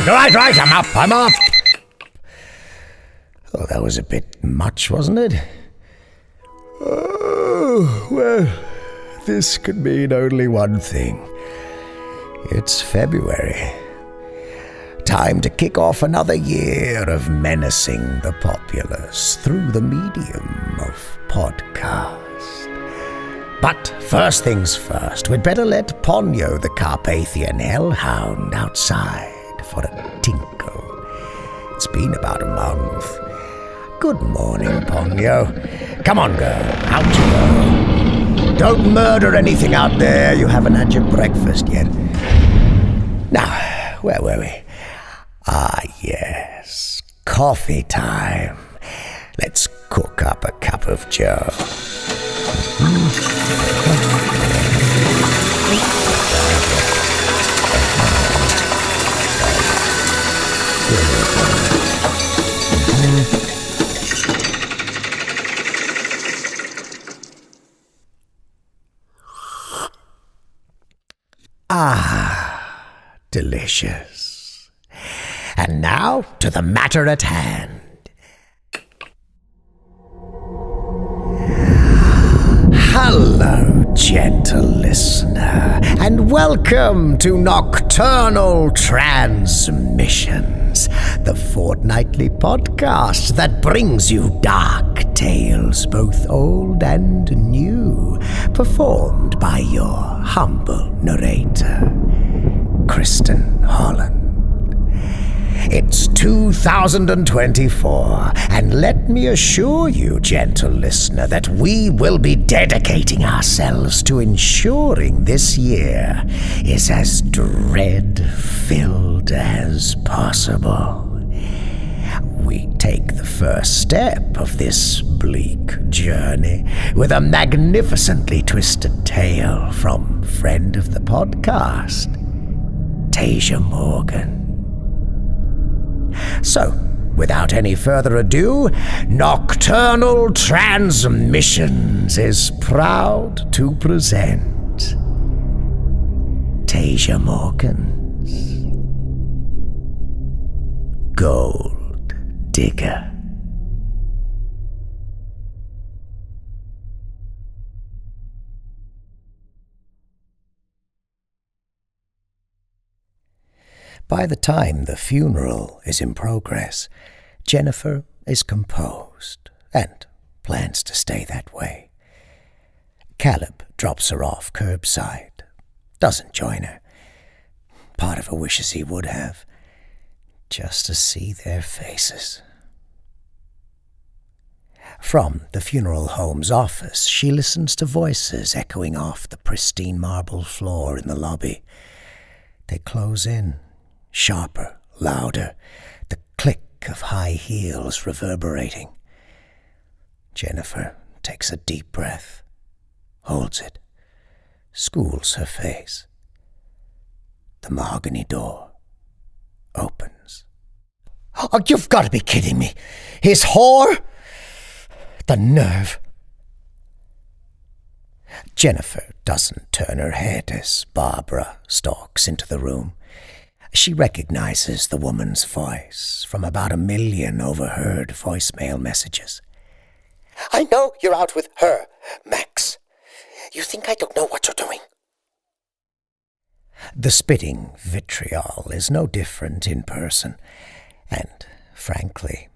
right, I'm up. Oh, that was a bit much, wasn't it? Oh, well, this could mean only one thing. It's February. Time to kick off another year of menacing the populace through the medium of podcast. But first things first, we'd better let Ponyo the Carpathian hellhound outside for a tinkle. It's been about a month. Good morning, Ponyo. Come on, girl, out you go. Don't murder anything out there. You haven't had your breakfast yet. Now, where were we? Ah, yes, coffee time. Let's cook up a cup of joe. Ah, delicious. And now to the matter at hand. Hello, gentle listener, and welcome to Nocturnal Transmissions, the fortnightly podcast that brings you dark tales, both old and new, performed by your humble narrator, Kristin Holland. It's 2024, and let me assure you, gentle listener, that we will be dedicating ourselves to ensuring this year is as dread-filled as possible. We take the first step of this bleak journey with a magnificently twisted tale from friend of the podcast, Taija Morgan. So, without any further ado, Nocturnal Transmissions is proud to present Taija Morgan's Gold Digger. By the time the funeral is in progress, Jennifer is composed and plans to stay that way. Caleb drops her off curbside, doesn't join her. Part of her wishes he would have, just to see their faces. From the funeral home's office, she listens to voices echoing off the pristine marble floor in the lobby. They close in. Sharper, louder, the click of high heels reverberating. Jennifer takes a deep breath, holds it, schools her face. The mahogany door opens. Oh, you've got to be kidding me! His whore? The nerve! Jennifer doesn't turn her head as Barbara stalks into the room. She recognizes the woman's voice from about 1 million overheard voicemail messages. I know you're out with her, Max. You think I don't know what you're doing? The spitting vitriol is no different in person, and, frankly,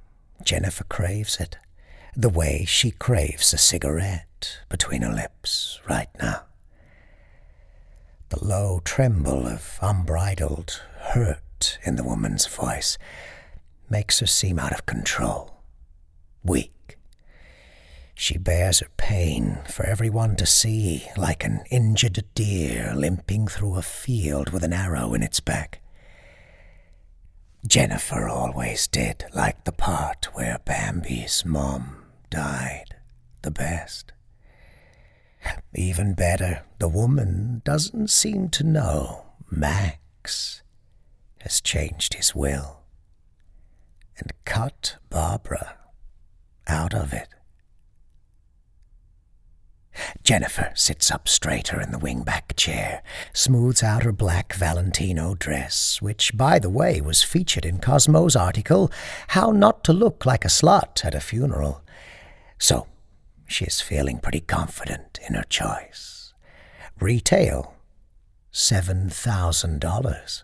Jennifer craves it, the way she craves a cigarette between her lips right now. The low tremble of unbridled hurt in the woman's voice makes her seem out of control, weak. She bears her pain for everyone to see, like an injured deer limping through a field with an arrow in its back. Jennifer always did like the part where Bambi's mom died the best. Even better, the woman doesn't seem to know Max has changed his will and cut Barbara out of it. Jennifer sits up straighter in the wingback chair, smooths out her black Valentino dress, which, by the way, was featured in Cosmo's article, How Not to Look Like a Slut at a Funeral. So, she is feeling pretty confident in her choice. Retail, $7,000.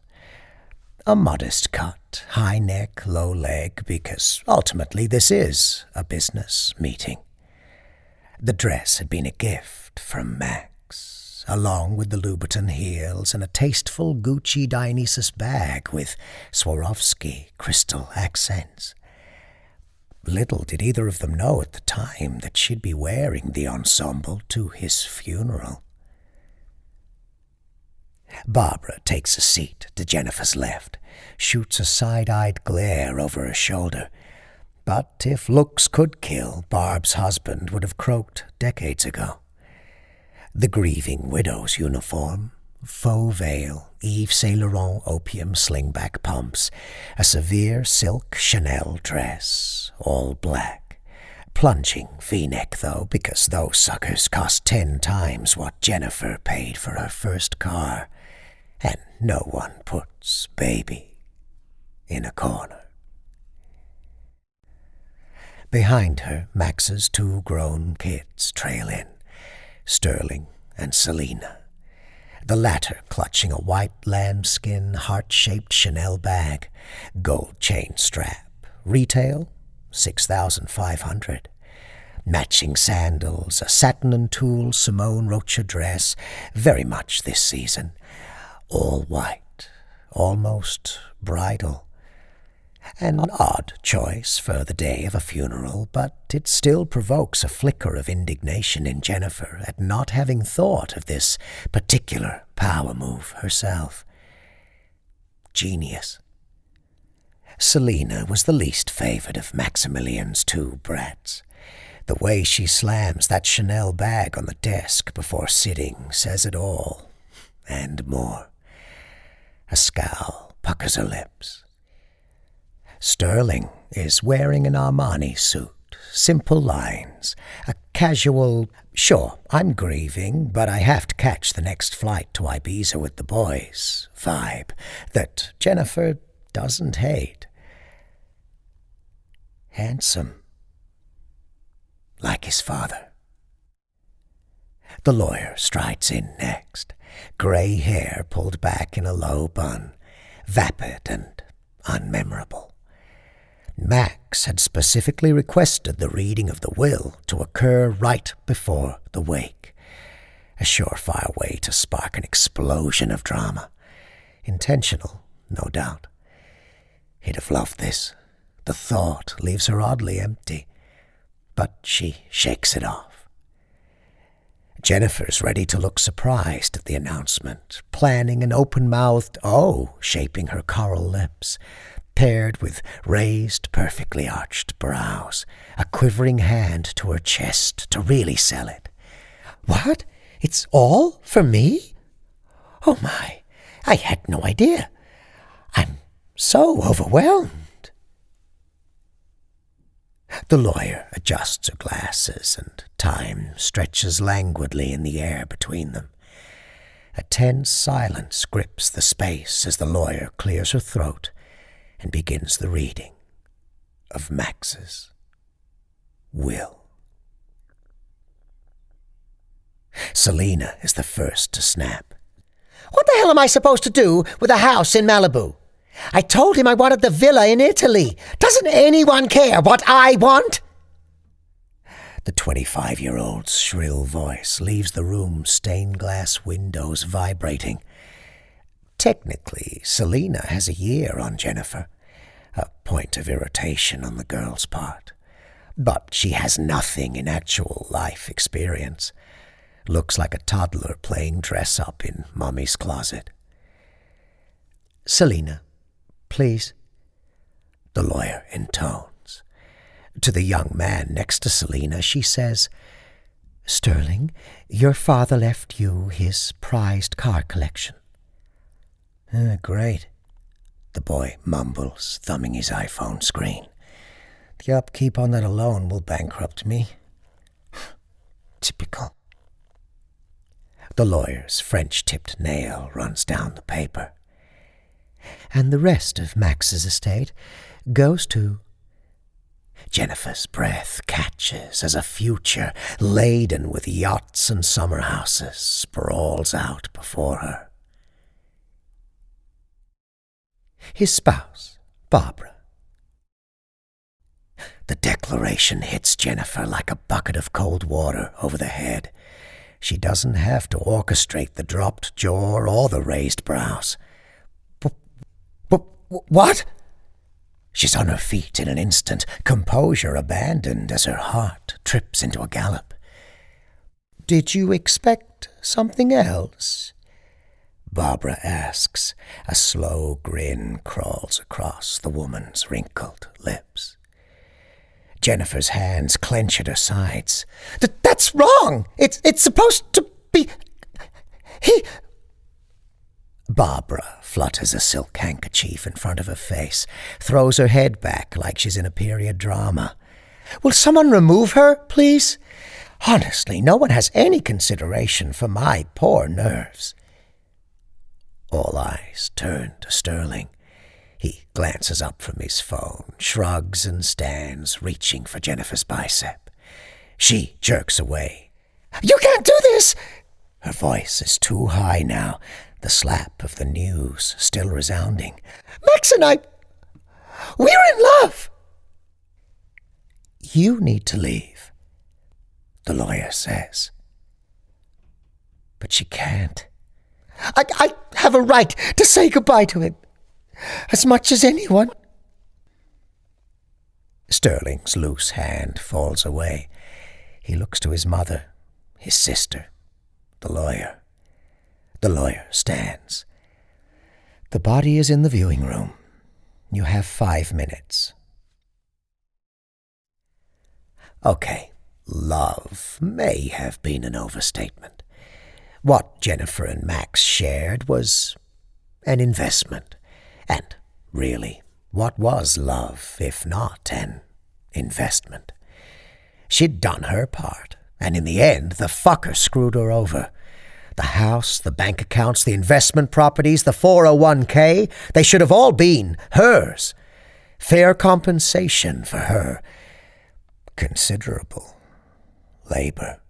A modest cut, high neck, low leg, because ultimately this is a business meeting. The dress had been a gift from Max, along with the Louboutin heels and a tasteful Gucci Dionysus bag with Swarovski crystal accents. Little did either of them know at the time that she'd be wearing the ensemble to his funeral. Barbara takes a seat to Jennifer's left, shoots a side-eyed glare over her shoulder. But if looks could kill, Barb's husband would have croaked decades ago. The grieving widow's uniform, faux veil, Yves Saint Laurent opium slingback pumps, a severe silk Chanel dress, all black. Plunging V-neck, though, because those suckers cost 10 times what Jennifer paid for her first car. And no one puts baby in a corner. Behind her, Max's 2 grown kids trail in, Sterling and Selena, the latter clutching a white lambskin heart-shaped Chanel bag, gold chain strap, retail $6,500. Matching sandals, a satin and tulle Simone Rocha dress, very much this season, all white, almost bridal. An odd choice for the day of a funeral, but it still provokes a flicker of indignation in Jennifer at not having thought of this particular power move herself. Genius. Selena was the least favored of Maximilian's 2 brats. The way she slams that Chanel bag on the desk before sitting says it all, and more. A scowl puckers her lips. Sterling is wearing an Armani suit, simple lines, a casual, sure, I'm grieving, but I have to catch the next flight to Ibiza with the boys vibe that Jennifer doesn't hate. Handsome, like his father. The lawyer strides in next, grey hair pulled back in a low bun, vapid and unmemorable. Max had specifically requested the reading of the will to occur right before the wake. A surefire way to spark an explosion of drama. Intentional, no doubt. He'd have loved this. The thought leaves her oddly empty, but she shakes it off. Jennifer's ready to look surprised at the announcement, planning an open-mouthed "oh" shaping her coral lips, paired with raised, perfectly arched brows, a quivering hand to her chest to really sell it. "What? It's all for me? Oh my, I had no idea. I'm so overwhelmed." The lawyer adjusts her glasses, and time stretches languidly in the air between them. A tense silence grips the space as the lawyer clears her throat and begins the reading of Max's will. Selena is the first to snap. "What the hell am I supposed to do with a house in Malibu? I told him I wanted the villa in Italy. Doesn't anyone care what I want?" The 25-year-old's shrill voice leaves the room's stained glass windows vibrating. Technically, Selena has a year on Jennifer, a point of irritation on the girl's part. But she has nothing in actual life experience. Looks like a toddler playing dress-up in Mommy's closet. "Selena, please," the lawyer intones. To the young man next to Selena, she says, "Sterling, your father left you his prized car collection." Great," the boy mumbles, thumbing his iPhone screen. "The upkeep on that alone will bankrupt me." Typical. The lawyer's French-tipped nail runs down the paper. And the rest of Max's estate goes to... Jennifer's breath catches as a future laden with yachts and summer houses sprawls out before her. His spouse, Barbara. The declaration hits Jennifer like a bucket of cold water over the head. She doesn't have to orchestrate the dropped jaw or the raised brows. What? She's on her feet in an instant, composure abandoned as her heart trips into a gallop. Did you expect something else? Barbara asks. A slow grin crawls across the woman's wrinkled lips. Jennifer's hands clench at her sides. That's wrong! It's supposed to be... Barbara flutters a silk handkerchief in front of her face, throws her head back like she's in a period drama. Will someone remove her, please? Honestly, no one has any consideration for my poor nerves. All eyes turn to Sterling. He glances up from his phone, shrugs and stands, reaching for Jennifer's bicep. She jerks away. You can't do this! Her voice is too high now, the slap of the news still resounding. Max and I, we're in love! You need to leave, the lawyer says. But she can't. I have a right to say goodbye to him, as much as anyone. Sterling's loose hand falls away. He looks to his mother, his sister, the lawyer. The lawyer stands. The body is in the viewing room. You have 5 minutes. Okay, love may have been an overstatement. What Jennifer and Max shared was an investment. And really, what was love if not an investment? She'd done her part, and in the end, the fucker screwed her over. The house, the bank accounts, the investment properties, the 401k, they should have all been hers. Fair compensation for her considerable labor.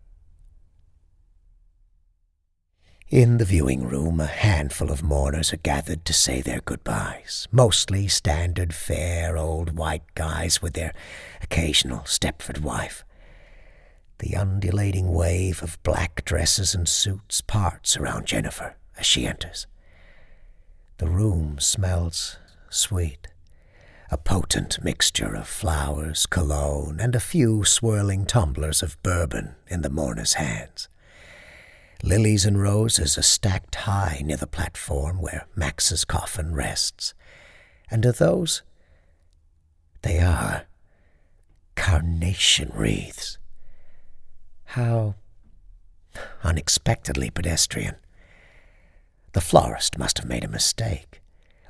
In the viewing room, a handful of mourners are gathered to say their goodbyes, mostly standard fair old white guys with their occasional Stepford wife. The undulating wave of black dresses and suits parts around Jennifer as she enters. The room smells sweet, a potent mixture of flowers, cologne, and a few swirling tumblers of bourbon in the mourner's hands. Lilies and roses are stacked high near the platform where Max's coffin rests. And are those? They are carnation wreaths. How unexpectedly pedestrian. The florist must have made a mistake,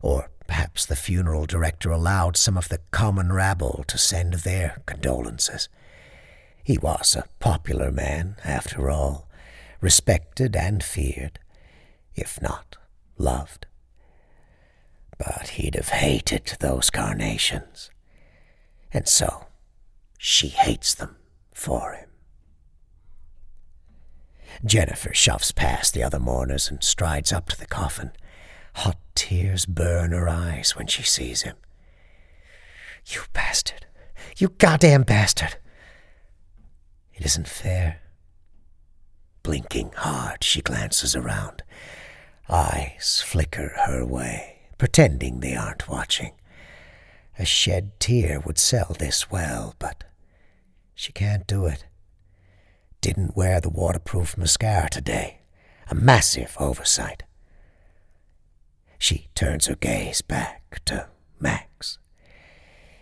or perhaps the funeral director allowed some of the common rabble to send their condolences. He was a popular man, after all, respected and feared, if not loved. But he'd have hated those carnations, and so she hates them for him. Jennifer shoves past the other mourners and strides up to the coffin. Hot tears burn her eyes when she sees him. You bastard! You goddamn bastard! It isn't fair. Blinking hard, she glances around. Eyes flicker her way, pretending they aren't watching. A shed tear would sell this well, but she can't do it. Didn't wear the waterproof mascara today. A massive oversight. She turns her gaze back to Max.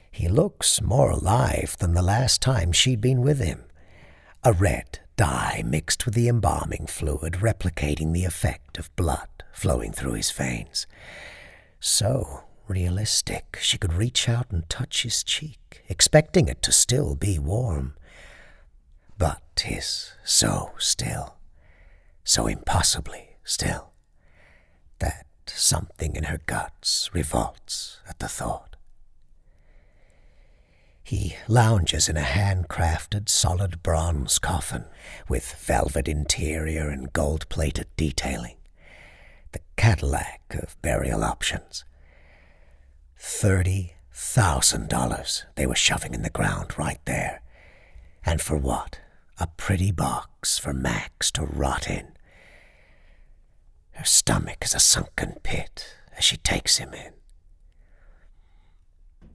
He looks more alive than the last time she'd been with him. A red dye mixed with the embalming fluid replicating the effect of blood flowing through his veins. So realistic she could reach out and touch his cheek, expecting it to still be warm. But 'tis so still, so impossibly still that something in her guts revolts at the thought. He lounges in a handcrafted solid bronze coffin with velvet interior and gold-plated detailing, the Cadillac of burial options. $30,000 they were shoving in the ground right there. And for what? A pretty box for Max to rot in. Her stomach is a sunken pit as she takes him in.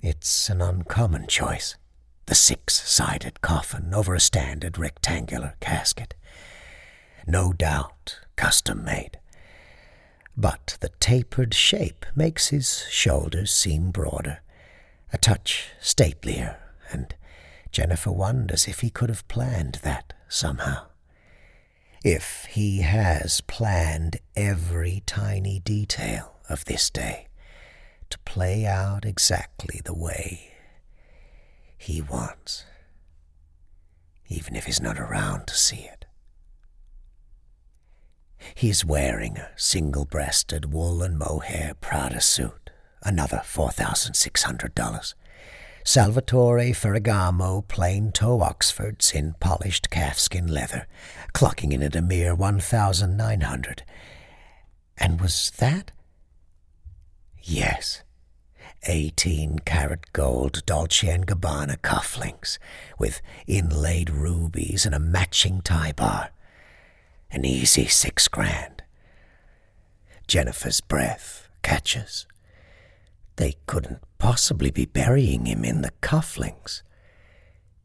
It's an uncommon choice, the 6-sided coffin over a standard rectangular casket. No doubt custom-made. But the tapered shape makes his shoulders seem broader, a touch statelier, and Jennifer wonders if he could have planned that somehow. If he has planned every tiny detail of this day to play out exactly the way he wants, even if he's not around to see it. He's wearing a single-breasted wool and mohair Prada suit, another $4,600. Salvatore Ferragamo plain-toe Oxfords in polished calfskin leather, clocking in at a mere $1,900. And was that? Yes, 18-karat gold Dolce & Gabbana cufflinks with inlaid rubies and a matching tie bar. An easy $6,000. Jennifer's breath catches. They couldn't possibly be burying him in the cufflinks.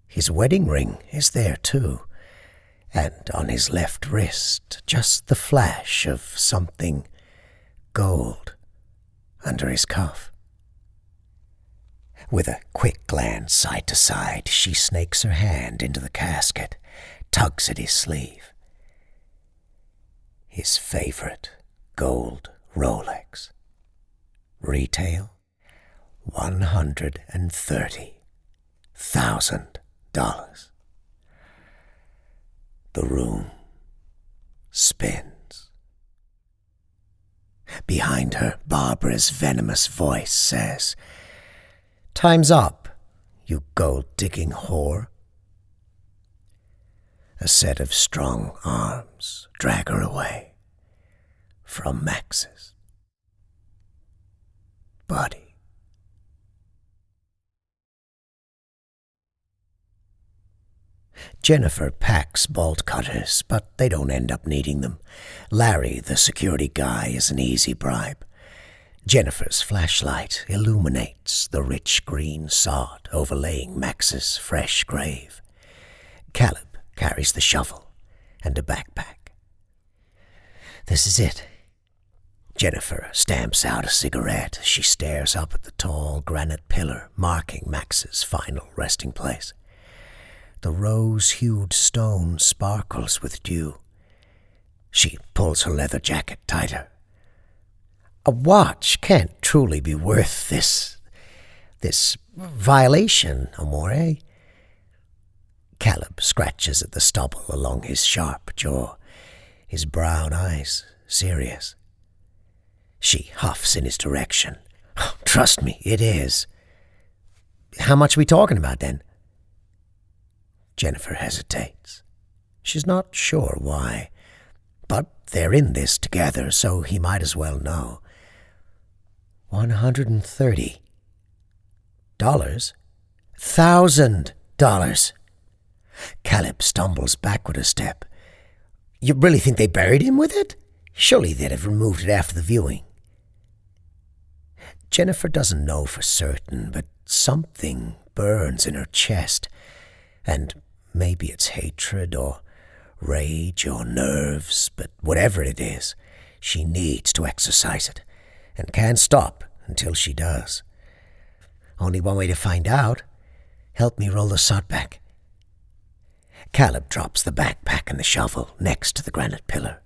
His wedding ring is there too, and on his left wrist just the flash of something gold under his cuff. With a quick glance side to side, she snakes her hand into the casket, tugs at his sleeve. His favorite gold Rolex. Retail, $130,000. The room spins. Behind her, Barbara's venomous voice says, "Time's up, you gold-digging whore." A set of strong arms drag her away from Max's body. Jennifer packs bolt cutters, but they don't end up needing them. Larry, the security guy, is an easy bribe. Jennifer's flashlight illuminates the rich green sod overlaying Max's fresh grave. Caleb carries the shovel and a backpack. This is it. Jennifer stamps out a cigarette as she stares up at the tall granite pillar marking Max's final resting place. The rose-hued stone sparkles with dew. She pulls her leather jacket tighter. A watch can't truly be worth this violation, Amore. Caleb scratches at the stubble along his sharp jaw, his brown eyes serious. She huffs in his direction. Trust me, it is. How much are we talking about, then? Jennifer hesitates. She's not sure why, but they're in this together, so he might as well know. $130. $1,000. Caleb stumbles backward a step. You really think they buried him with it? Surely they'd have removed it after the viewing. Jennifer doesn't know for certain, but something burns in her chest, and maybe it's hatred or rage or nerves, but whatever it is, she needs to exercise it, and can't stop until she does. Only one way to find out. Help me roll the sod back. Caleb drops the backpack and the shovel next to the granite pillar.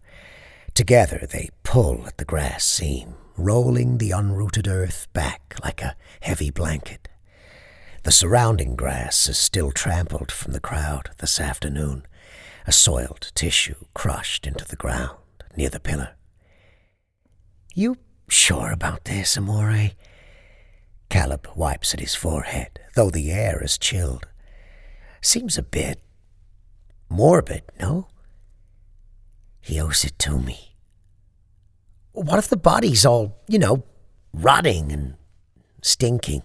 Together they pull at the grass seam, rolling the unrooted earth back like a heavy blanket. The surrounding grass is still trampled from the crowd this afternoon, a soiled tissue crushed into the ground near the pillar. "You sure about this, Amore?" Caleb wipes at his forehead, though the air is chilled. "Seems a bit morbid, no?" "He owes it to me." "What if the body's all, rotting and stinking?"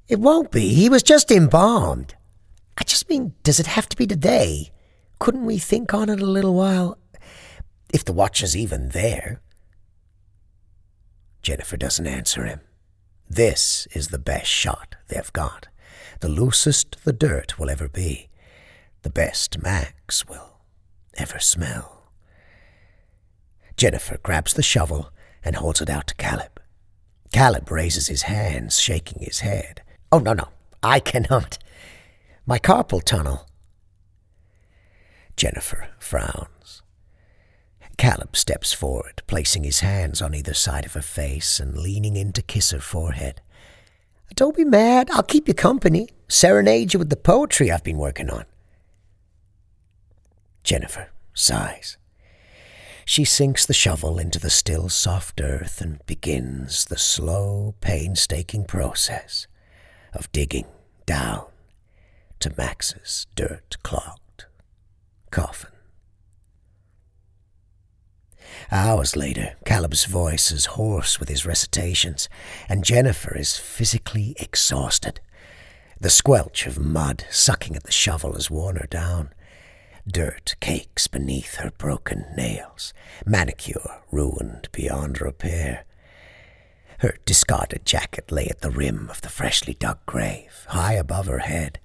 "It won't be. He was just embalmed." "I just mean, does it have to be today? Couldn't we think on it a little while? If the watch is even there." Jennifer doesn't answer him. This is the best shot they've got. The loosest the dirt will ever be. The best Max will ever smell. Jennifer grabs the shovel and holds it out to Caleb. Caleb raises his hands, shaking his head. "Oh, no, I cannot. My carpal tunnel." Jennifer frowns. Caleb steps forward, placing his hands on either side of her face and leaning in to kiss her forehead. "Don't be mad. I'll keep you company. Serenade you with the poetry I've been working on." Jennifer sighs. She sinks the shovel into the still soft earth and begins the slow, painstaking process of digging down to Max's dirt-clogged coffin. Hours later, Caleb's voice is hoarse with his recitations, and Jennifer is physically exhausted. The squelch of mud sucking at the shovel has worn her down. Dirt cakes beneath her broken nails, manicure ruined beyond repair. Her discarded jacket lay at the rim of the freshly dug grave, high above her head,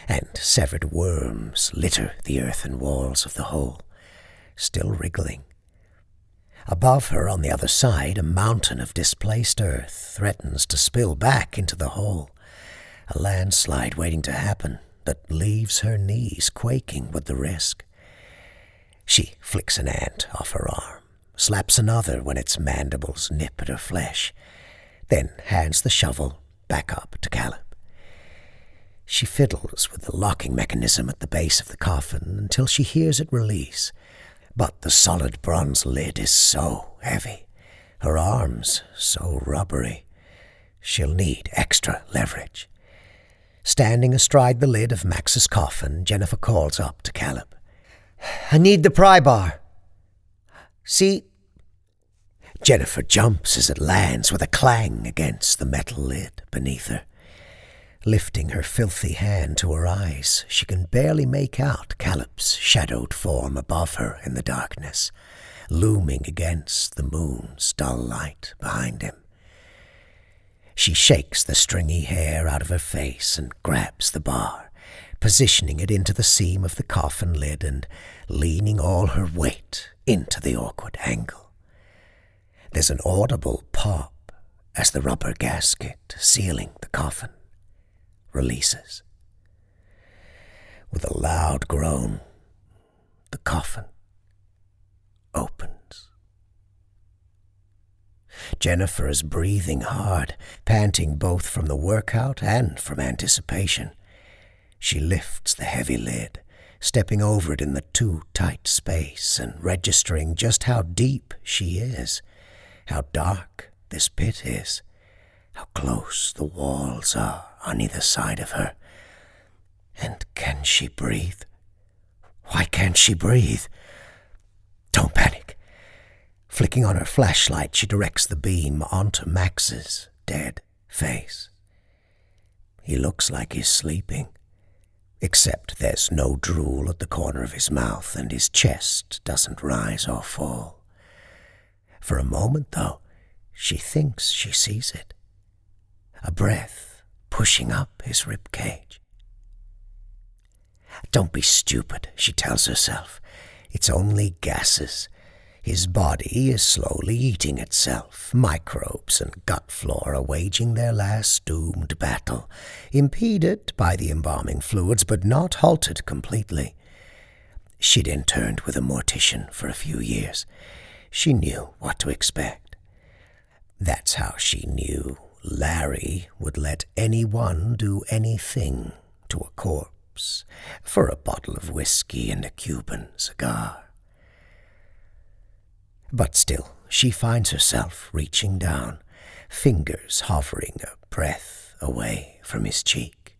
and severed worms litter the earthen walls of the hole, still wriggling. Above her, on the other side, a mountain of displaced earth threatens to spill back into the hole, a landslide waiting to happen that leaves her knees quaking with the risk. She flicks an ant off her arm, slaps another when its mandibles nip at her flesh, then hands the shovel back up to Caleb. She fiddles with the locking mechanism at the base of the coffin until she hears it release, but the solid bronze lid is so heavy, her arms so rubbery, she'll need extra leverage. Standing astride the lid of Max's coffin, Jennifer calls up to Caleb. "I need the pry bar. See?" Jennifer jumps as it lands with a clang against the metal lid beneath her. Lifting her filthy hand to her eyes, she can barely make out Caleb's shadowed form above her in the darkness, looming against the moon's dull light behind him. She shakes the stringy hair out of her face and grabs the bar, positioning it into the seam of the coffin lid and leaning all her weight into the awkward angle. There's an audible pop as the rubber gasket sealing the coffin releases. With a loud groan, the coffin opens. Jennifer is breathing hard, panting both from the workout and from anticipation. She lifts the heavy lid, stepping over it in the too tight space and registering just how deep she is, how dark this pit is, how close the walls are on either side of her. And can she breathe? Why can't she breathe? Don't panic. Flicking on her flashlight, she directs the beam onto Max's dead face. He looks like he's sleeping, except there's no drool at the corner of his mouth and his chest doesn't rise or fall. For a moment, though, she thinks she sees it. A breath pushing up his rib cage. Don't be stupid, she tells herself. It's only gases. His body is slowly eating itself. Microbes and gut flora waging their last doomed battle, impeded by the embalming fluids, but not halted completely. She'd interned with a mortician for a few years. She knew what to expect. That's how she knew Larry would let anyone do anything to a corpse hopes for a bottle of whiskey and a Cuban cigar. But still, she finds herself reaching down, fingers hovering a breath away from his cheek.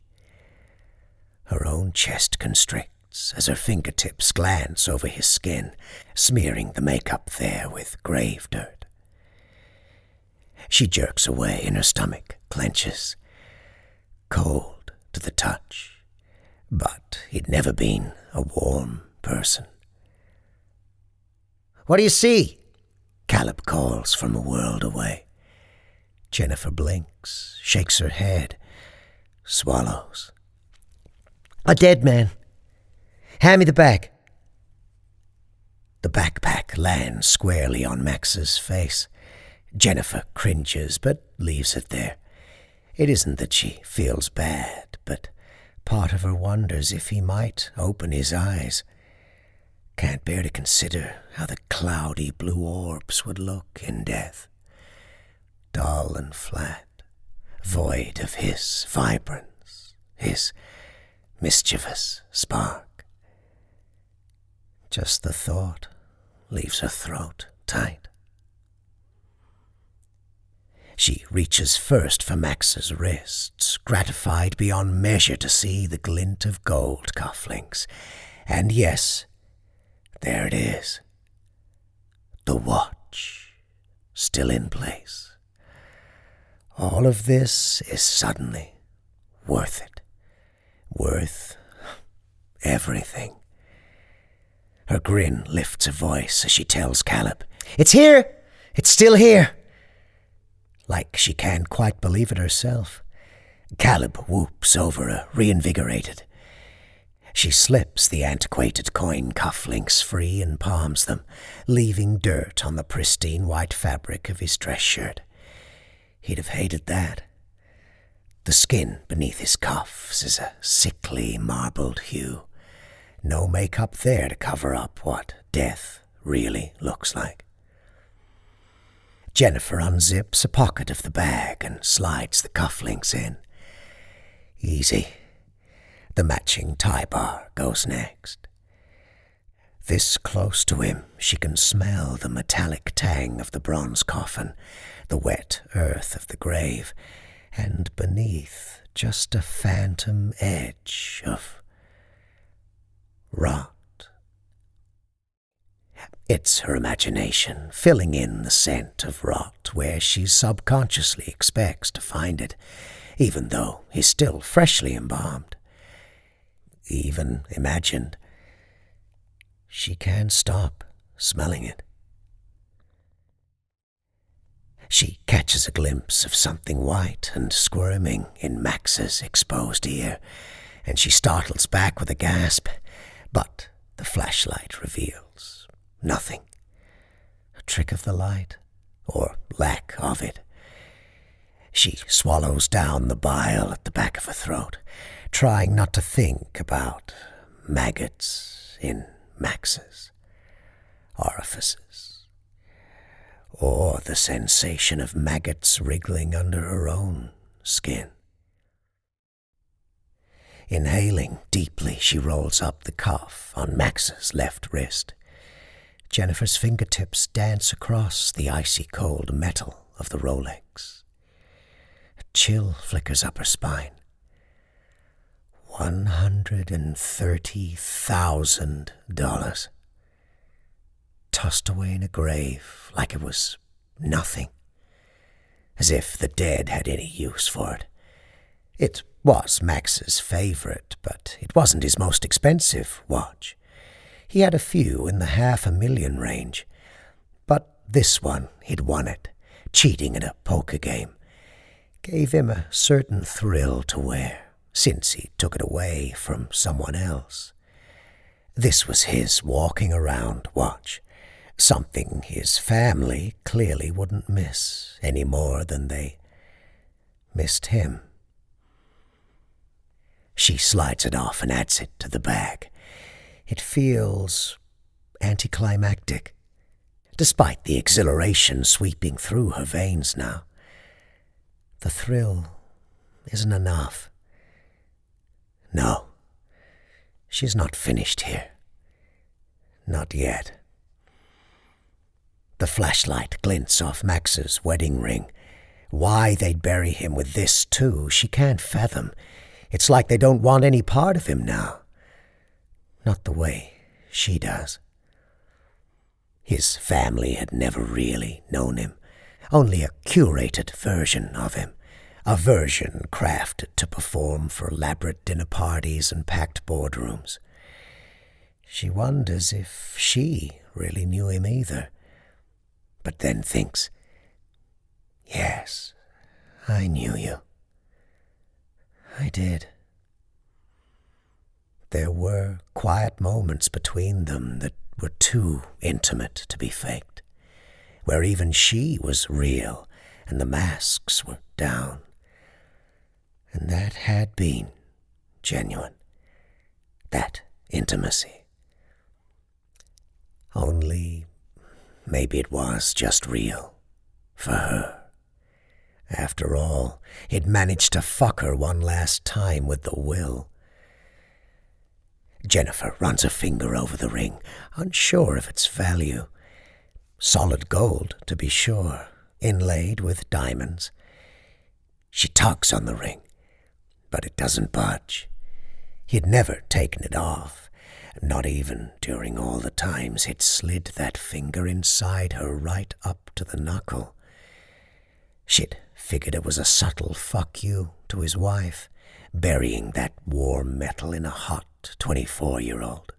Her own chest constricts as her fingertips glance over his skin, smearing the makeup there with grave dirt. She jerks away and her stomach clenches, cold to the touch, but he'd never been a warm person. "What do you see?" Caleb calls from a world away. Jennifer blinks, shakes her head, swallows. "A dead man. Hand me the bag." The backpack lands squarely on Max's face. Jennifer cringes, but leaves it there. It isn't that she feels bad, but part of her wonders if he might open his eyes. Can't bear to consider how the cloudy blue orbs would look in death. Dull and flat, void of his vibrance, his mischievous spark. Just the thought leaves her throat tight. She reaches first for Max's wrists, gratified beyond measure to see the glint of gold cufflinks. And yes, there it is. The watch, still in place. All of this is suddenly worth it. Worth everything. Her grin lifts a voice as she tells Caleb, "It's here! It's still here!" Like she can't quite believe it herself. Caleb whoops over her, reinvigorated. She slips the antiquated coin cufflinks free and palms them, leaving dirt on the pristine white fabric of his dress shirt. He'd have hated that. The skin beneath his cuffs is a sickly marbled hue. No makeup there to cover up what death really looks like. Jennifer unzips a pocket of the bag and slides the cufflinks in. Easy. The matching tie bar goes next. This close to him, she can smell the metallic tang of the bronze coffin, the wet earth of the grave, and beneath just a phantom edge of rot. It's her imagination filling in the scent of rot where she subconsciously expects to find it, even though he's still freshly embalmed. Even imagined, she can't stop smelling it. She catches a glimpse of something white and squirming in Max's exposed ear, and she startles back with a gasp, but the flashlight reveals nothing. A trick of the light, or lack of it. She swallows down the bile at the back of her throat, trying not to think about maggots in Max's orifices, or the sensation of maggots wriggling under her own skin. Inhaling deeply, she rolls up the cuff on Max's left wrist. Jennifer's fingertips dance across the icy cold metal of the Rolex. A chill flickers up her spine. $130,000. Tossed away in a grave like it was nothing. As if the dead had any use for it. It was Max's favorite, but it wasn't his most expensive watch. He had a few in the $500,000 range, but this one he'd won it, cheating at a poker game. Gave him a certain thrill to wear, since he took it away from someone else. This was his walking around watch, something his family clearly wouldn't miss any more than they missed him. She slides it off and adds it to the bag. It feels anticlimactic, despite the exhilaration sweeping through her veins now. The thrill isn't enough. No, She's not finished here. Not yet. The flashlight glints off Max's wedding ring. Why they'd bury him with this, too, she can't fathom. It's like they don't want any part of him now. Not the way she does. His family had never really known him, only a curated version of him, a version crafted to perform for elaborate dinner parties and packed boardrooms. She wonders if she really knew him either, but then thinks, yes, I knew you. I did. There were quiet moments between them that were too intimate to be faked, where even she was real and the masks were down. And that had been genuine, that intimacy. Only maybe it was just real for her. After all, he'd managed to fuck her one last time with the will. Jennifer runs a finger over the ring, unsure of its value. Solid gold, to be sure, inlaid with diamonds. She tugs on the ring, but it doesn't budge. He'd never taken it off, not even during all the times he'd slid that finger inside her right up to the knuckle. She'd figured it was a subtle fuck you to his wife, burying that warm metal in a hot 24-year-old.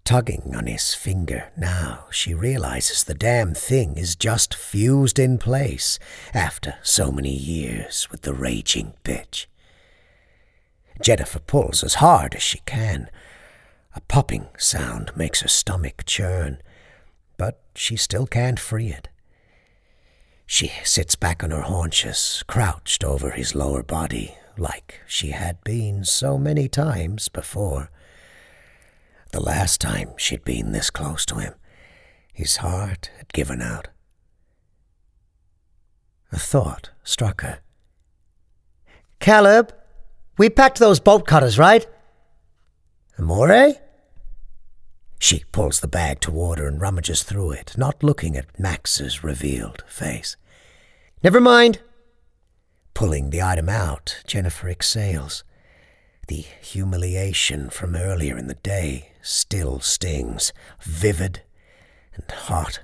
Tugging on his finger now, she realizes the damn thing is just fused in place after so many years with the raging bitch. Jennifer pulls as hard as she can. A popping sound makes her stomach churn, but she still can't free it. She sits back on her haunches, crouched over his lower body, like she had been so many times before. The last time she'd been this close to him, his heart had given out. A thought struck her. "Caleb, we packed those bolt cutters, right?" "Amore?" She pulls the bag toward her and rummages through it, not looking at Max's revealed face. "Never mind." Pulling the item out, Jennifer exhales. The humiliation from earlier in the day still stings, vivid and hot.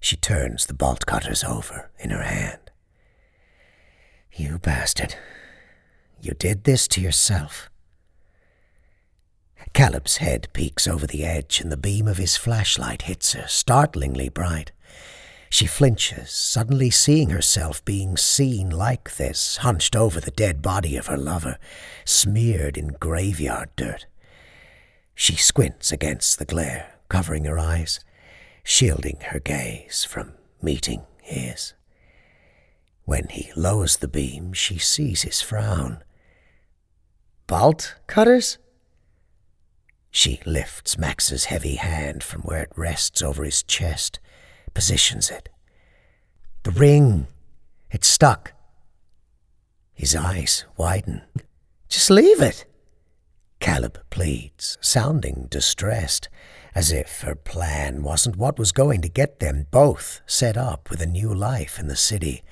She turns the bolt cutters over in her hand. "You bastard. You did this to yourself." Caleb's head peeks over the edge and the beam of his flashlight hits her, startlingly bright. She flinches, suddenly seeing herself being seen like this, hunched over the dead body of her lover, smeared in graveyard dirt. She squints against the glare, covering her eyes, shielding her gaze from meeting his. When he lowers the beam, she sees his frown. "Bolt cutters?" She lifts Max's heavy hand from where it rests over his chest, positions it. "The ring. It's stuck." His eyes widen. "Just leave it," Caleb pleads, sounding distressed, as if her plan wasn't what was going to get them both set up with a new life in the city,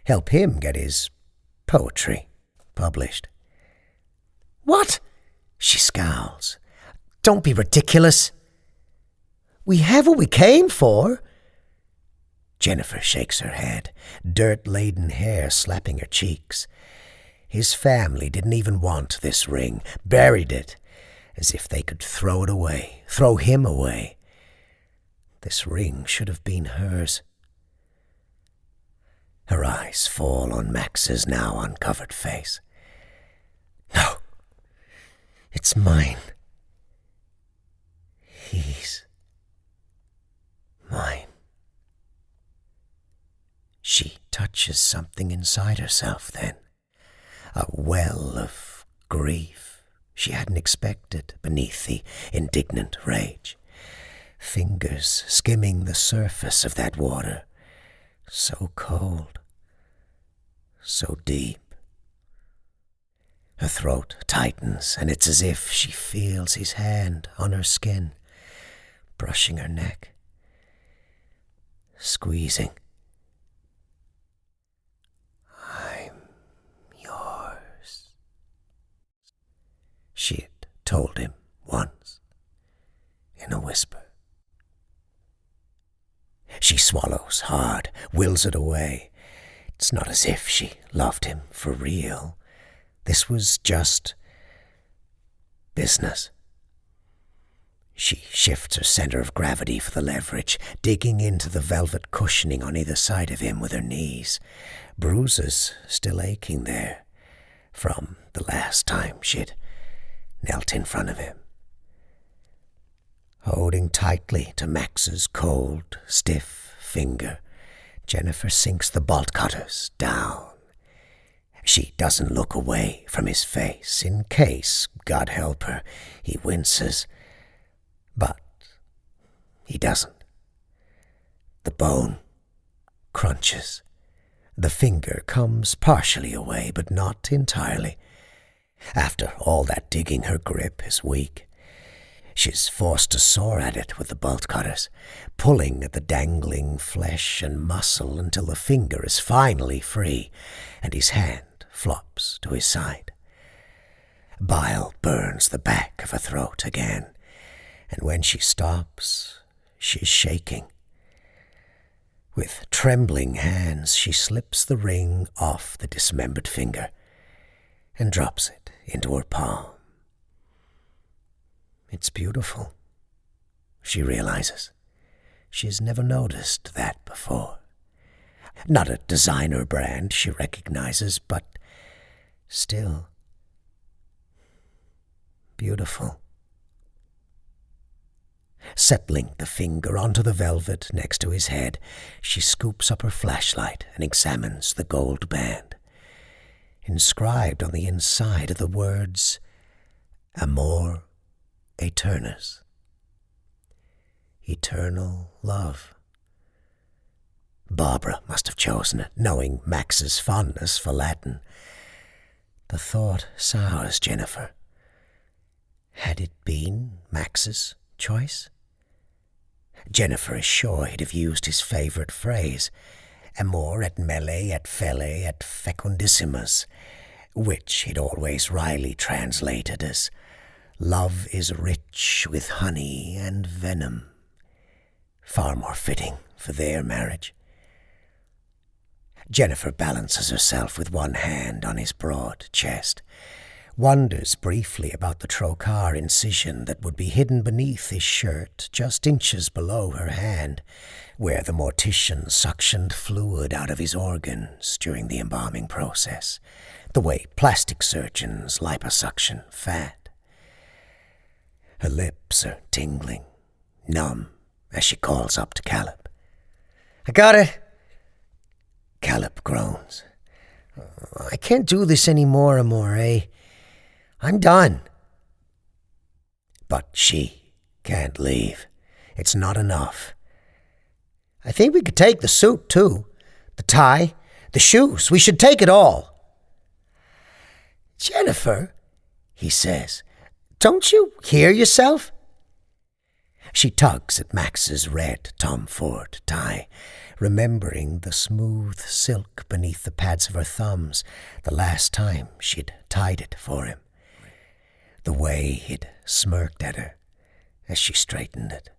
help him get his poetry published. "What?" She scowls. "Don't be ridiculous." "We have what we came for." Jennifer shakes her head, dirt-laden hair slapping her cheeks. His family didn't even want this ring, buried it, as if they could throw it away, throw him away. This ring should have been hers. Her eyes fall on Max's now uncovered face. "No, it's mine. He's mine." She touches something inside herself then, a well of grief she hadn't expected beneath the indignant rage. Fingers skimming the surface of that water, so cold, so deep. Her throat tightens, and it's as if she feels his hand on her skin, brushing her neck, squeezing. "I'm yours," she had told him once, in a whisper. She swallows hard, wills it away. It's not as if she loved him for real. This was just business. She shifts her center of gravity for the leverage, digging into the velvet cushioning on either side of him with her knees, bruises still aching there from the last time she'd knelt in front of him. Holding tightly to Max's cold, stiff finger, Jennifer sinks the bolt cutters down. She doesn't look away from his face, in case, God help her, he winces. But he doesn't. The bone crunches. The finger comes partially away, but not entirely. After all that digging, her grip is weak. She's forced to saw at it with the bolt cutters, pulling at the dangling flesh and muscle until the finger is finally free, and his hand flops to his side. Bile burns the back of her throat again, and when she stops, she's shaking. With trembling hands, she slips the ring off the dismembered finger and drops it into her palm. It's beautiful, she realizes. She's never noticed that before. Not a designer brand she recognizes, but still beautiful. Settling the finger onto the velvet next to his head, she scoops up her flashlight and examines the gold band. Inscribed on the inside are the words, Amor Eternus. Eternal love. Barbara must have chosen it, knowing Max's fondness for Latin. The thought sours Jennifer. Had it been Max's choice? Jennifer is sure he'd have used his favorite phrase, amor et mele et fele et fecundissimus, which he'd always wryly translated as love is rich with honey and venom. Far more fitting for their marriage. Jennifer balances herself with one hand on his broad chest, wonders briefly about the trocar incision that would be hidden beneath his shirt just inches below her hand, where the mortician suctioned fluid out of his organs during the embalming process, the way plastic surgeons liposuction fat. Her lips are tingling, numb, as she calls up to Caleb. "I got it." Caleb groans. "I can't do this anymore, Amore. I'm done." But she can't leave. It's not enough. "I think we could take the suit, too. The tie, the shoes. We should take it all." "Jennifer," he says, "don't you hear yourself?" She tugs at Max's red Tom Ford tie, remembering the smooth silk beneath the pads of her thumbs the last time she'd tied it for him. The way he'd smirked at her as she straightened it.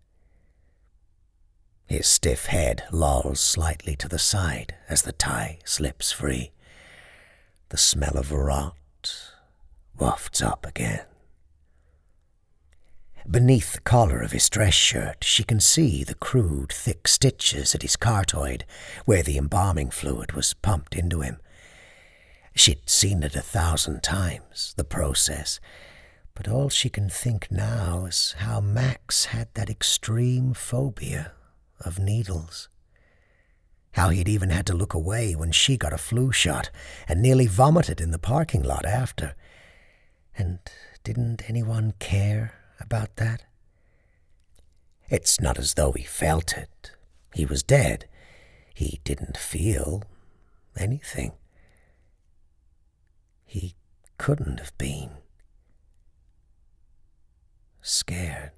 His stiff head lolls slightly to the side as the tie slips free. The smell of rot wafts up again. Beneath the collar of his dress shirt, she can see the crude, thick stitches at his cartoid, where the embalming fluid was pumped into him. She'd seen it 1,000 times, the process, but all she can think now is how Max had that extreme phobia of needles. How he'd even had to look away when she got a flu shot and nearly vomited in the parking lot after. And didn't anyone care about that? It's not as though he felt it. He was dead. He didn't feel anything. He couldn't have been scared.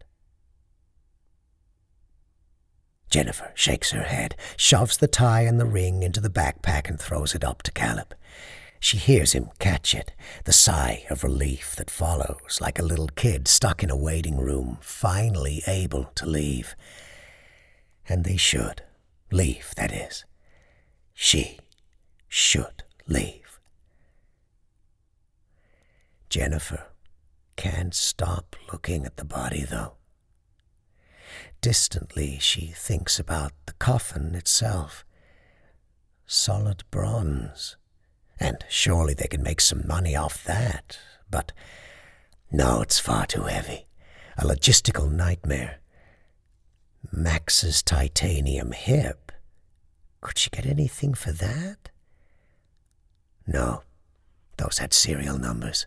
Jennifer shakes her head, shoves the tie and the ring into the backpack and throws it up to Caleb. She hears him catch it, the sigh of relief that follows, like a little kid stuck in a waiting room, finally able to leave. And they should leave, that is. She should leave. Jennifer can't stop looking at the body, though. Distantly, she thinks about the coffin itself. Solid bronze. And surely they can make some money off that. But no, it's far too heavy. A logistical nightmare. Max's titanium hip. Could she get anything for that? No, those had serial numbers.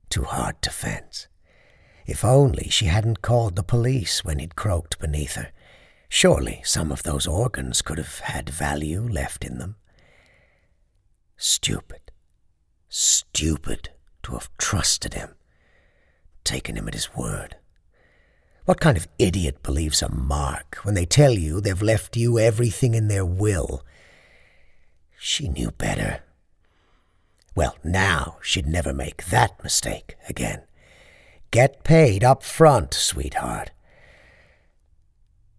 Too hard to fence. If only she hadn't called the police when he'd croaked beneath her. Surely some of those organs could have had value left in them. Stupid to have trusted him, taken him at his word. What kind of idiot believes a mark when they tell you they've left you everything in their will? She knew better. Well, now she'd never make that mistake again. Get paid up front, sweetheart.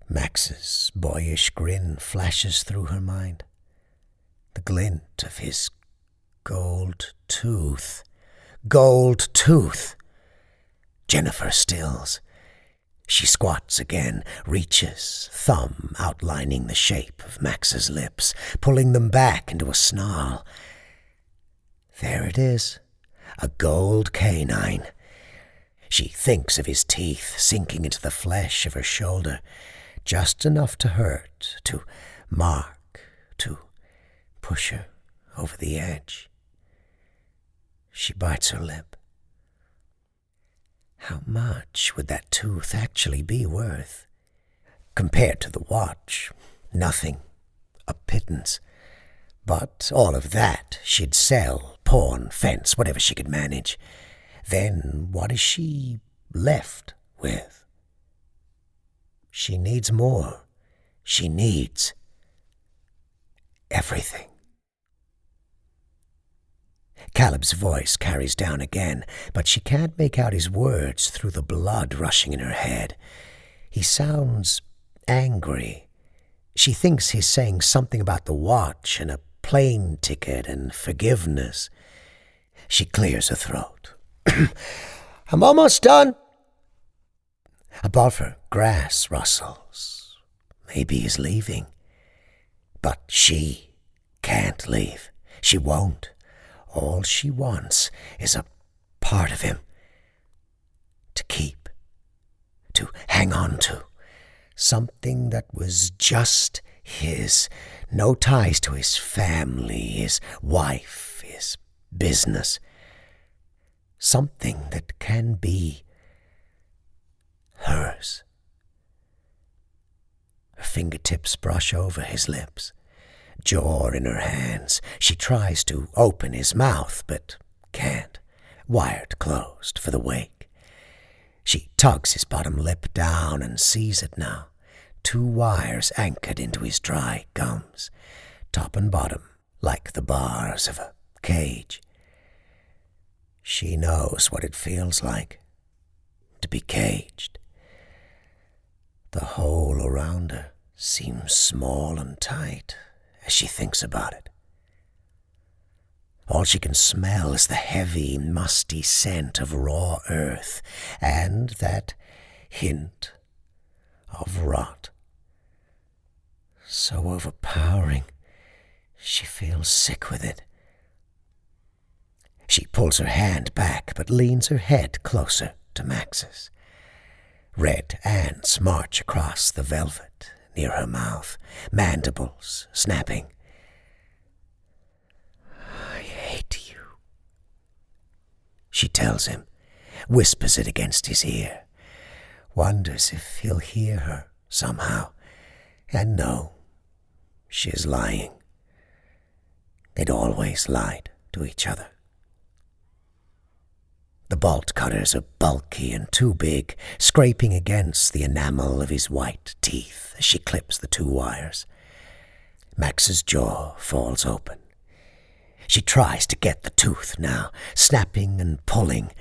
Max's boyish grin flashes through her mind. The glint of his gold tooth. Gold tooth! Jennifer stills. She squats again, reaches, thumb outlining the shape of Max's lips, pulling them back into a snarl. There it is, a gold canine. She thinks of his teeth sinking into the flesh of her shoulder, just enough to hurt, to mark, to push her over the edge. She bites her lip. How much would that tooth actually be worth? Compared to the watch, nothing, a pittance. But all of that she'd sell, pawn, fence, whatever she could manage. Then what is she left with? She needs more. She needs everything. Caleb's voice carries down again, but she can't make out his words through the blood rushing in her head. He sounds angry. She thinks he's saying something about the watch and a plane ticket and forgiveness. She clears her throat. I'm almost done. Above her, grass rustles. Maybe he's leaving. But she can't leave. She won't. All she wants is a part of him to keep, to hang on to. Something that was just his. No ties to his family, his wife, his business. Something that can be hers. Her fingertips brush over his lips. Jaw in her hands. She tries to open his mouth, but can't. Wired closed for the wake. She tugs his bottom lip down and sees it now. 2 wires anchored into his dry gums, top and bottom, like the bars of a cage. She knows what it feels like to be caged. The hole around her seems small and tight as she thinks about it. All she can smell is the heavy, musty scent of raw earth and that hint of rot. So overpowering, she feels sick with it. She pulls her hand back but leans her head closer to Max's. Red ants march across the velvet near her mouth, mandibles snapping. I hate you, she tells him, whispers it against his ear, wonders if he'll hear her somehow. And no, she is lying. They'd always lied to each other. The bolt cutters are bulky and too big, scraping against the enamel of his white teeth as she clips the 2 wires. Max's jaw falls open. She tries to get the tooth now, snapping and pulling,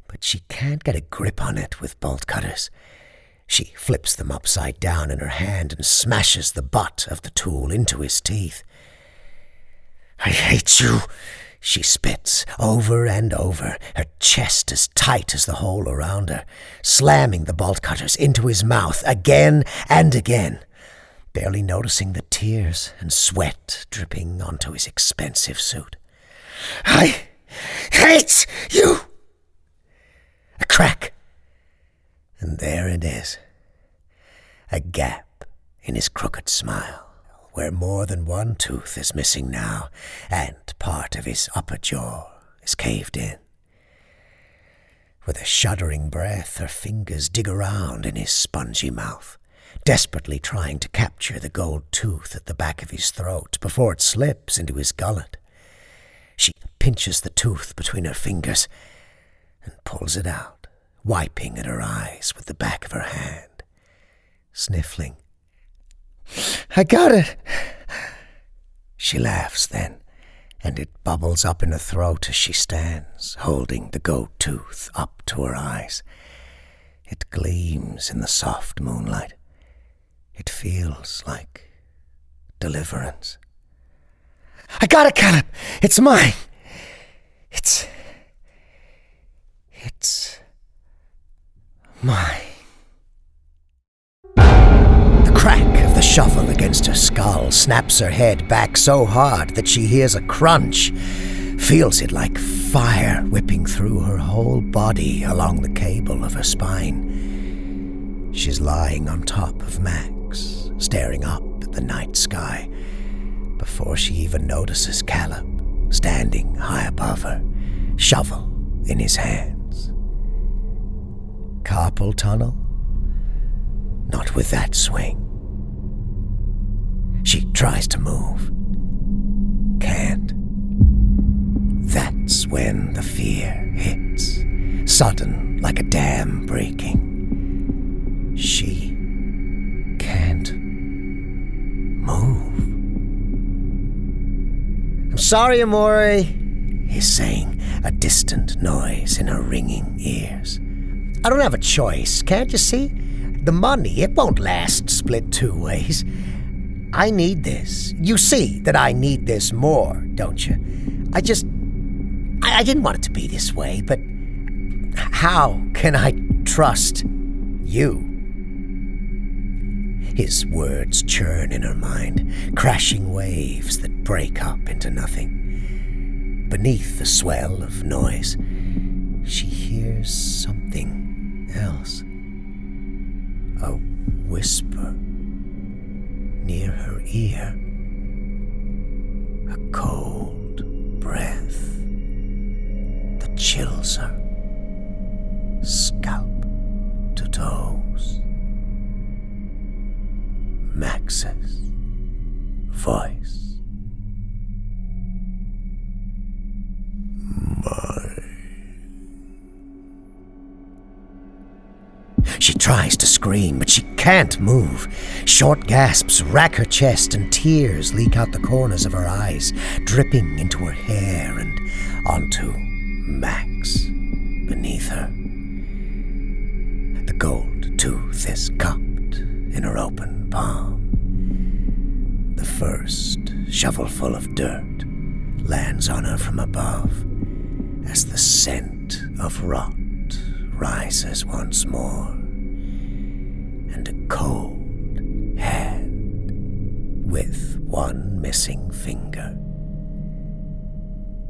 but she can't get a grip on it with bolt cutters. She flips them upside down in her hand and smashes the butt of the tool into his teeth. "I hate you," she spits over and over, her chest as tight as the hole around her, slamming the bolt cutters into his mouth again and again, barely noticing the tears and sweat dripping onto his expensive suit. "I hate you!" A crack. And there it is. A gap in his crooked smile, where more than one tooth is missing now, and part of his upper jaw is caved in. With a shuddering breath, her fingers dig around in his spongy mouth, desperately trying to capture the gold tooth at the back of his throat before it slips into his gullet. She pinches the tooth between her fingers and pulls it out, wiping at her eyes with the back of her hand, sniffling. "I got it!" She laughs then, and it bubbles up in her throat as she stands, holding the gold tooth up to her eyes. It gleams in the soft moonlight. It feels like deliverance. "I got it, Caleb! It's mine! It's mine." The crack of the shovel against her skull snaps her head back so hard that she hears a crunch, feels it like fire whipping through her whole body along the cable of her spine. She's lying on top of Max, staring up at the night sky, before she even notices Caleb standing high above her, shovel in his hands. Carpal tunnel? Not with that swing. She tries to move. Can't. That's when the fear hits, sudden like a dam breaking. She can't move. "I'm sorry, Amore," he's saying, a distant noise in her ringing ears. "I don't have a choice, can't you see? The money, it won't last split 2 ways. I need this. You see that I need this more, don't you? I didn't want it to be this way, but how can I trust you?" His words churn in her mind, crashing waves that break up into nothing. Beneath the swell of noise, she hears something else. A whisper near her ear. A cold breath that chills her, scalp to toes. Max's voice. She tries to scream, but she can't move. Short gasps rack her chest and tears leak out the corners of her eyes, dripping into her hair and onto Max beneath her. The gold tooth is cupped in her open palm. The first shovelful of dirt lands on her from above as the scent of rot rises once more, and a cold hand with one missing finger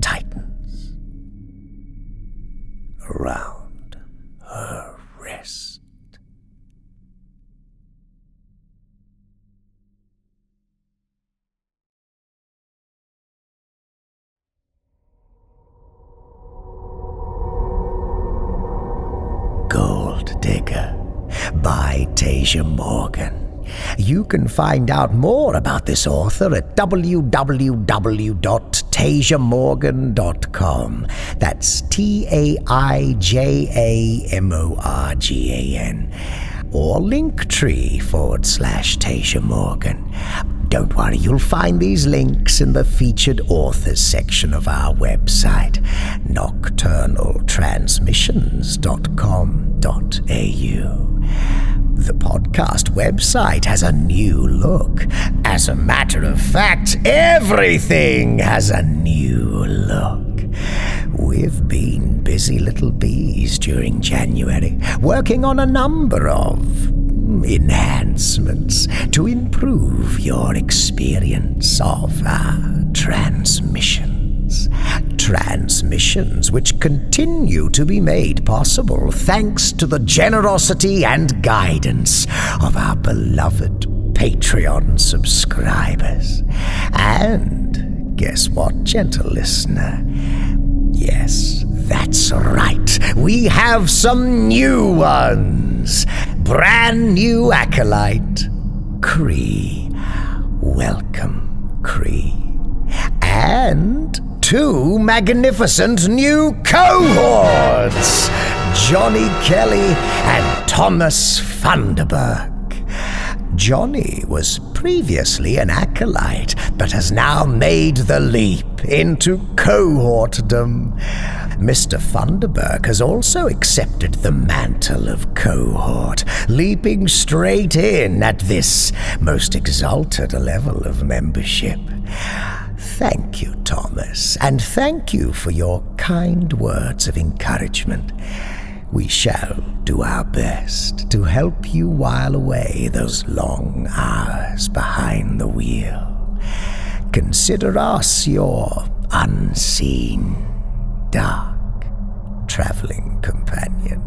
tightens around her wrist. Gold Digger by Taija Morgan. You can find out more about this author at www.taijamorgan.com. That's TAIJAMORGAN. Or Linktree/Taija Morgan. Don't worry, you'll find these links in the featured authors section of our website, nocturnaltransmissions.com.au. The podcast website has a new look. As a matter of fact, everything has a new look. We've been busy little bees during January, working on a number of enhancements to improve your experience of our transmissions. Transmissions which continue to be made possible thanks to the generosity and guidance of our beloved Patreon subscribers. And guess what, gentle listener? Yes, that's right. We have some new ones. Brand new acolyte, Cree. Welcome, Cree. And 2 magnificent new cohorts, Johnny Kelly and Thomas Funderburk. Johnny was previously an acolyte, but has now made the leap into cohortdom. Mr. Funderburk has also accepted the mantle of cohort, leaping straight in at this most exalted level of membership. Thank you, Thomas, and thank you for your kind words of encouragement. We shall do our best to help you while away those long hours behind the wheel. Consider us your unseen, dark, traveling companions.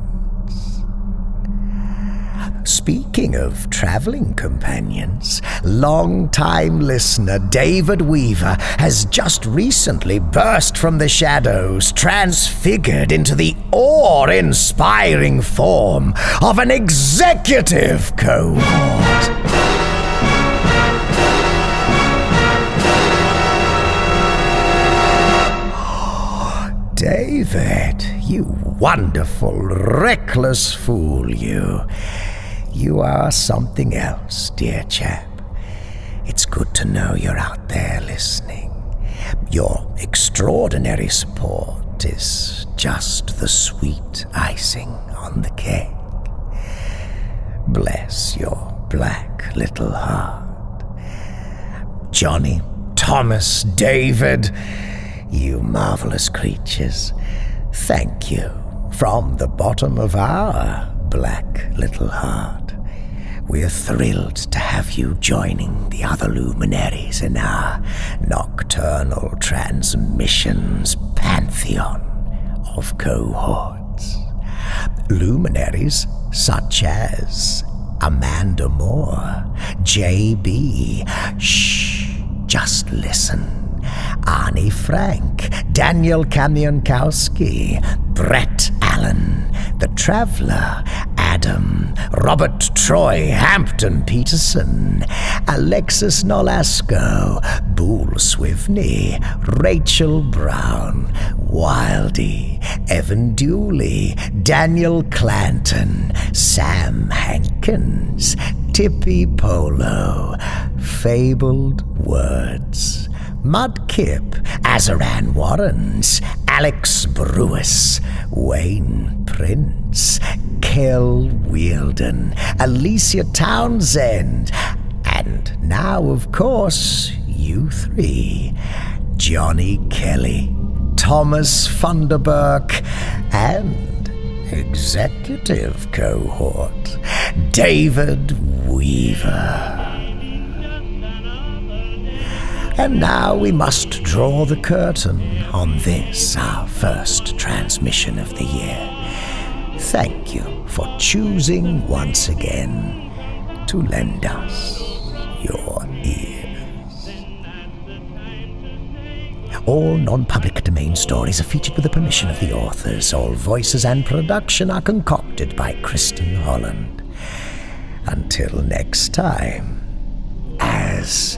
Speaking of traveling companions, long-time listener David Weaver has just recently burst from the shadows, transfigured into the awe-inspiring form of an executive cohort. David, you wonderful, reckless fool, you. You are something else, dear chap. It's good to know you're out there listening. Your extraordinary support is just the sweet icing on the cake. Bless your black little heart. Johnny, Thomas, David, you marvelous creatures, thank you from the bottom of our black little heart. We're thrilled to have you joining the other luminaries in our Nocturnal Transmissions pantheon of cohorts. Luminaries such as Amanda Moore, J.B., shh, just listen, Arnie Frank, Daniel Kamionkowski, Brett Allen, The Traveller, Adam, Robert Troy, Hampton Peterson, Alexis Nolasco, Boole Swivney, Rachel Brown, Wildy, Evan Dooley, Daniel Clanton, Sam Hankins, Tippy Polo, Fabled Words, Mudkip, Azaran Warrens, Alex Brewis, Wayne Prince, Kel Wielden, Alicia Townsend, and now, of course, you three, Johnny Kelly, Thomas Funderburk, and executive cohort, David Weaver. And now we must draw the curtain on this, our first transmission of the year. Thank you for choosing once again to lend us your ears. All non-public domain stories are featured with the permission of the authors. All voices and production are concocted by Kristin Holland. Until next time, as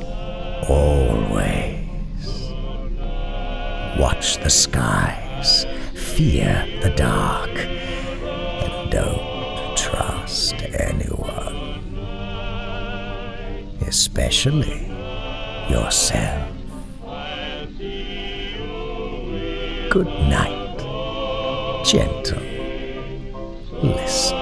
always, watch the skies, fear the dark, and don't trust anyone, especially yourself. Good night, gentle listener.